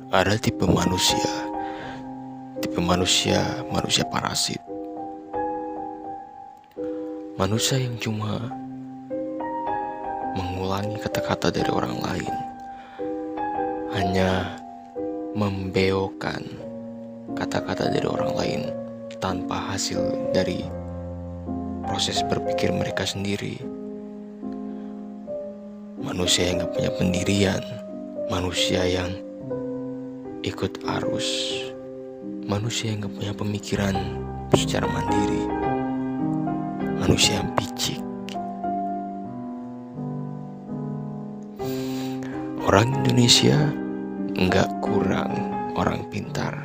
Ada tipe manusia parasit. Manusia yang cuma mengulangi kata-kata dari orang lain, hanya membeokan kata-kata dari orang lain tanpa hasil dari proses berpikir mereka sendiri. Manusia yang gak punya pendirian, manusia yang ikut arus, manusia yang gak punya pemikiran secara mandiri, manusia yang picik. Orang Indonesia nggak kurang orang pintar,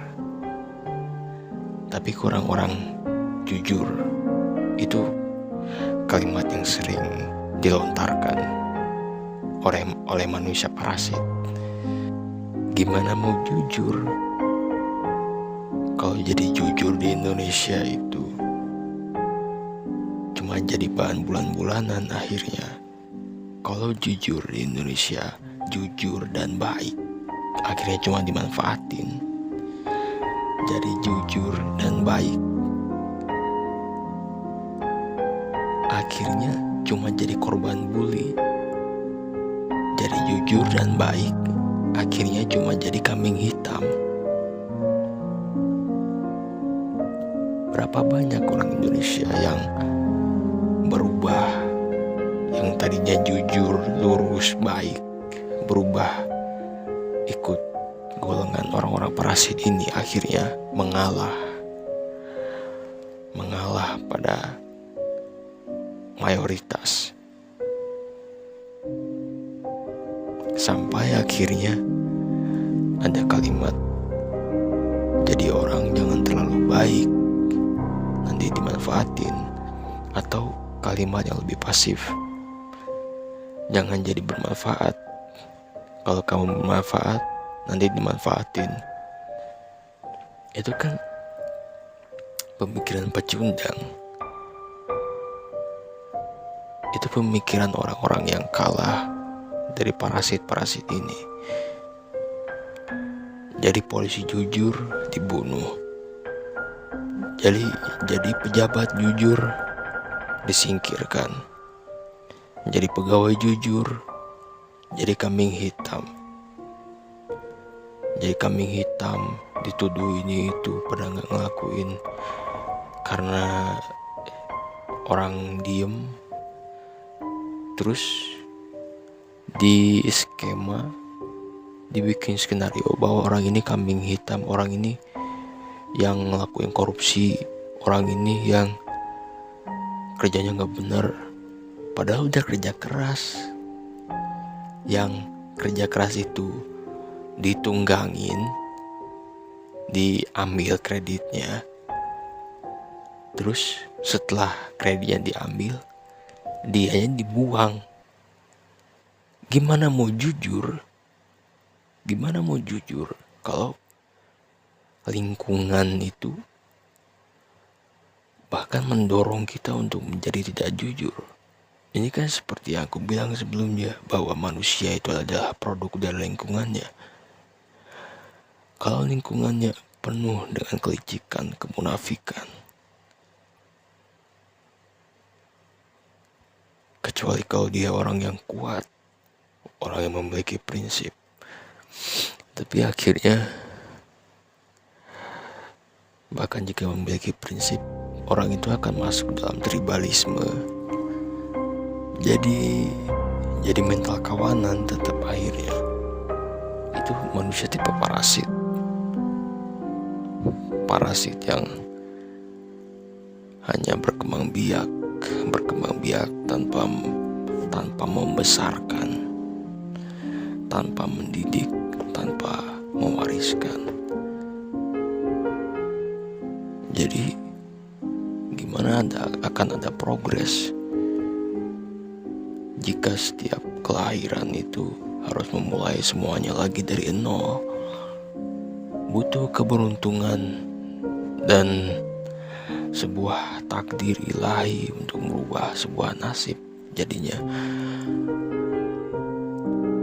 tapi kurang orang jujur. Itu kalimat yang sering dilontarkan oleh manusia parasit. Gimana mau jujur kalau jadi jujur di Indonesia itu cuma jadi bahan bulan-bulanan akhirnya. Kalau jujur di Indonesia, jujur dan baik, akhirnya cuma dimanfaatin. Jadi jujur dan baik, akhirnya cuma jadi korban bully. Jadi jujur dan baik, akhirnya cuma jadi kambing hitam. Berapa banyak orang Indonesia yang berubah, yang tadinya jujur, lurus, baik, berubah ikut golongan orang-orang parasit ini, akhirnya mengalah pada mayoritas, sampai akhirnya ada kalimat, jadi orang jangan terlalu baik, nanti dimanfaatin. Atau kalimat yang lebih pasif, jangan jadi bermanfaat, kalau kamu bermanfaat nanti dimanfaatin. Itu kan pemikiran pecundang. Itu pemikiran orang-orang yang kalah dari parasit-parasit ini. Jadi polisi jujur dibunuh, jadi pejabat jujur disingkirkan, jadi pegawai jujur jadi kambing hitam. Jadi kambing hitam dituduh ini itu padahal gak ngelakuin, karena orang diem. Terus di skema, dibikin skenario bahwa orang ini kambing hitam, orang ini yang ngelakuin korupsi, orang ini yang kerjanya gak bener, padahal udah kerja keras. Yang kerja keras itu ditunggangin, diambil kreditnya, terus setelah kreditnya diambil, dianya dibuang. Gimana mau jujur kalau lingkungan itu bahkan mendorong kita untuk menjadi tidak jujur? Ini kan seperti yang aku bilang sebelumnya, bahwa manusia itu adalah produk dari lingkungannya. Kalau lingkungannya penuh dengan kelicikan, kemunafikan, kecuali kalau dia orang yang kuat, orang yang memiliki prinsip, tapi akhirnya bahkan jika memiliki prinsip, orang itu akan masuk dalam tribalisme. Jadi mental kawanan tetap akhirnya. Itu manusia tipe parasit. Parasit yang hanya berkembang biak tanpa membesarkan, tanpa mendidik, tanpa mewariskan. Jadi gimana akan ada progres jika setiap kelahiran itu harus memulai semuanya lagi dari nol? Butuh keberuntungan dan sebuah takdir ilahi untuk merubah sebuah nasib jadinya.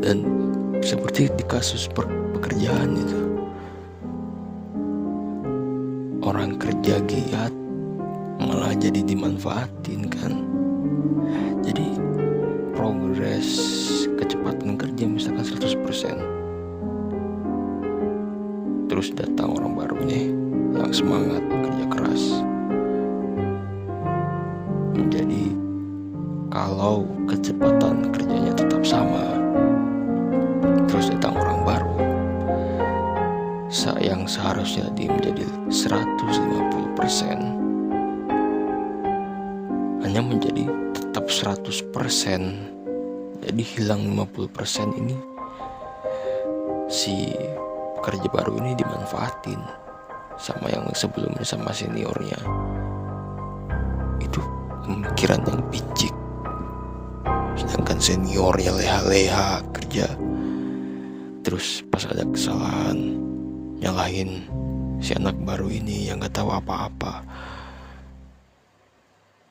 Dan seperti di kasus pekerjaan itu, kerja giat malah jadi dimanfaatin kan. Jadi progres kecepatan kerja misalkan 100%, terus datang orang baru nih yang semangat kerja keras. Jadi kalau kecepatan kerjanya tetap sama, terus datang orang baru yang seharusnya dia menjadi 150%, hanya menjadi tetap 100%. Jadi hilang 50% ini, si pekerja baru ini dimanfaatin sama yang sebelumnya, sama seniornya. Itu pemikiran yang picik. Sedangkan seniornya leha-leha kerja, terus pas ada kesalahan nyalahin si anak baru ini yang gak tahu apa-apa.